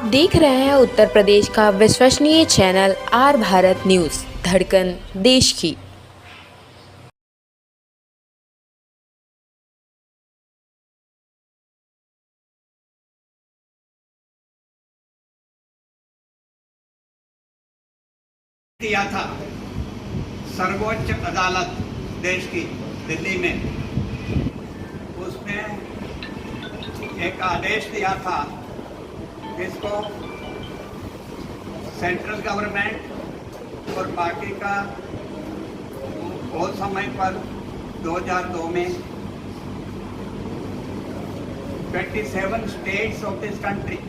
देख रहे हैं उत्तर प्रदेश का विश्वसनीय चैनल आर भारत न्यूज़, धड़कन देश की। किया था सर्वोच्च अदालत देश की दिल्ली में, उसने एक आदेश दिया था जिसको सेंट्रल गवर्नमेंट और बाकी का बहुत समय पर 2002 में 27 स्टेट्स ऑफ दिस कंट्री,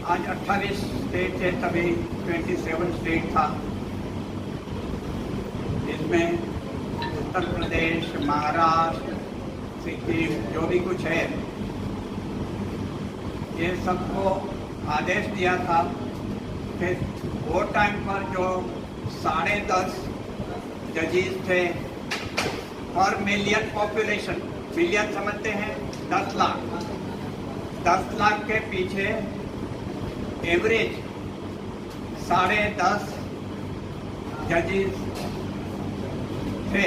आज 28 स्टेट थे, तभी 27 स्टेट था। इसमें उत्तर प्रदेश, महाराष्ट्र, सिक्किम, जो भी कुछ है, ये सबको आदेश दिया था कि वो टाइम पर जो 10.5 जजेस थे पर मिलियन पॉपुलेशन, मिलियन समझते हैं 10 लाख, 10 लाख के पीछे एवरेज 10.5 जजेस थे,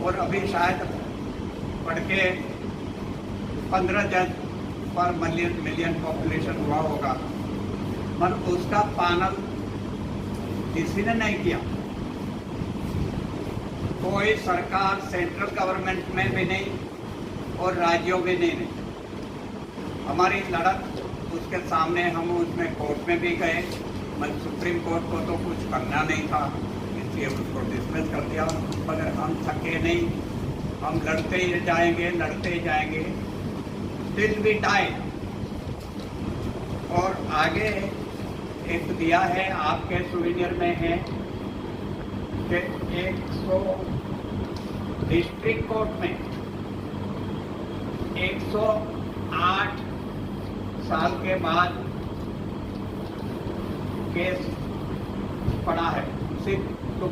और अभी शायद बढ़ के 15 जज पर मिलियन पॉपुलेशन हुआ होगा। पर उसका पैनल किसी ने नहीं किया, कोई सरकार सेंट्रल गवर्नमेंट में भी नहीं और राज्यों में नहीं। हमारी लड़त उसके सामने, हम उसमें कोर्ट में भी गए, सुप्रीम कोर्ट को तो कुछ करना नहीं था, इसलिए उसको डिसमिस कर दिया। मगर हम थके नहीं, हम लड़ते ही जाएंगे टिल वी डाई। और आगे एक दिया है, आपके सुविनियर में है कि 100 डिस्ट्रिक्ट कोर्ट में 108 साल के बाद केस पड़ा है। सिर्फ तो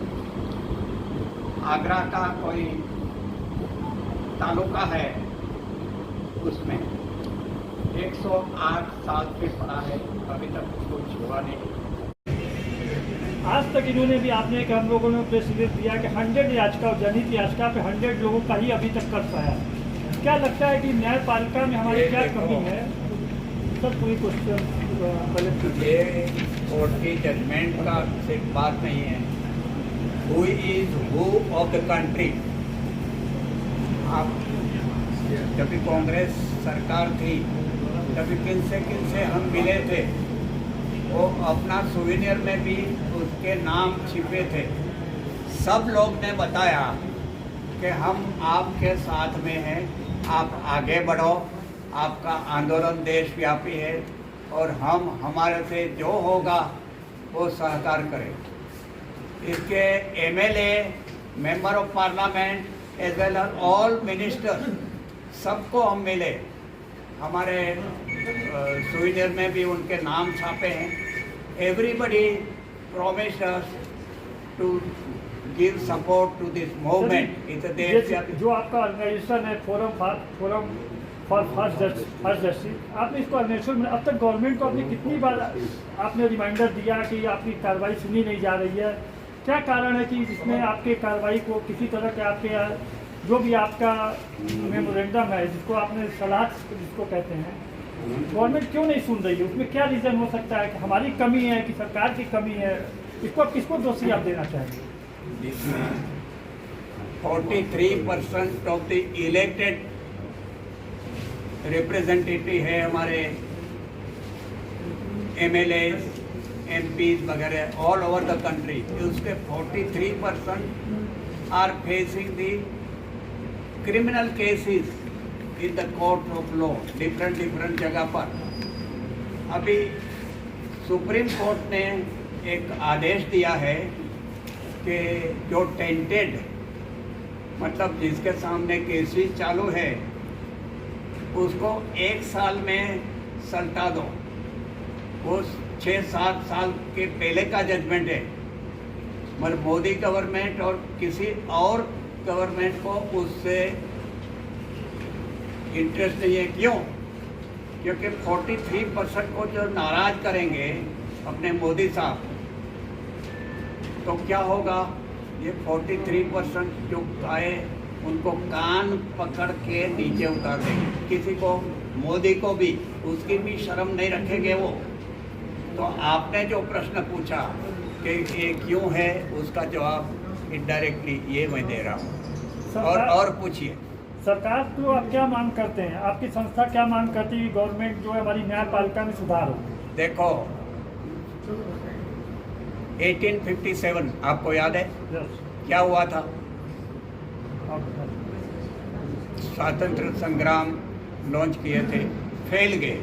आगरा का कोई तालुका है, उसमें 108 साल के पड़ा है, अभी तक कुछ हुआ नहीं। आज तक इन्होंने भी, आपने एक, हम लोगों ने प्रेस रिलीज दिया कि 100 याचिका, जनहित याचिका पे 100 लोगों का ही अभी तक कर पाया। क्या लगता है कि न्यायपालिका में हमारी क्या कमी है? सर पूरी क्वेश्चन ये कोर्ट की जजमेंट का सिर्फ बात नहीं है, who is who of the country. आप जब भी कांग्रेस सरकार थी तभी किनसे हम मिले थे, वो अपना सुविनियर में भी उसके नाम छिपे थे। सब लोग ने बताया कि हम आपके साथ में हैं, आप आगे बढ़ो, आपका आंदोलन देशव्यापी है और हम हमारे से जो होगा वो सहकार करें। इसके MLA, member of parliament as well as all minister, सबको हम मिले। हमारे सुविनियर में भी उनके नाम छापे हैं। Everybody promised us to give support to this movement. जो आपका ऑर्गेनाइजेशन है, फोरम फॉर फर्स्ट जस्टिस, आपने इसको ऑर्गेनाइजेशन में अब तक गवर्नमेंट को आपने कितनी बार आपने रिमाइंडर दिया कि आपकी कार्रवाई सुनी नहीं जा रही है? क्या कारण है कि जिसमें आपके कार्रवाई को किसी तरह के, आपके जो भी आपका मेमोरेंडम है, जिसको आपने सलाह जिसको कहते हैं, गवर्नमेंट क्यों नहीं सुन रही है? उसमें क्या रीज़न हो सकता है? कि हमारी कमी है कि सरकार की कमी है? इसको आप किसको दोषी आप देना चाहेंगे? 43% ऑफ द इलेक्टेड रिप्रेजेंटेटिव है हमारे एमएलए, एमपीज वगैरह ऑल ओवर द कंट्री। उसके 43% are facing the criminal cases in the court of law, different जगह पर। अभी सुप्रीम कोर्ट ने एक आदेश दिया है कि जो टेंटेड, मतलब जिसके सामने केसेस चालू है, उसको 1 साल में सल्टा दो। वो 6-7 साल के पहले का जजमेंट है, मगर मोदी गवर्नमेंट और किसी और गवर्नमेंट को उससे इंटरेस्ट नहीं है। क्यों? क्योंकि 43% को जो नाराज करेंगे अपने मोदी साहब, तो क्या होगा? ये 43% जो आए उनको कान पकड़ के नीचे उतार देंगे। किसी को, मोदी को भी, उसकी भी शर्म नहीं रखेंगे वो। तो आपने जो प्रश्न पूछा कि ये क्यों है, उसका जवाब इनडायरेक्टली ये मैं दे रहा हूँ। और पूछिए। सरकार को आप क्या मांग करते हैं? आपकी संस्था क्या मांग करती है? गवर्नमेंट जो है हमारी न्यायपालिका में सुधार हो। देखो 1857 आपको याद है क्या हुआ था? स्वातंत्र संग्राम लॉन्च किए थे, फेल गए।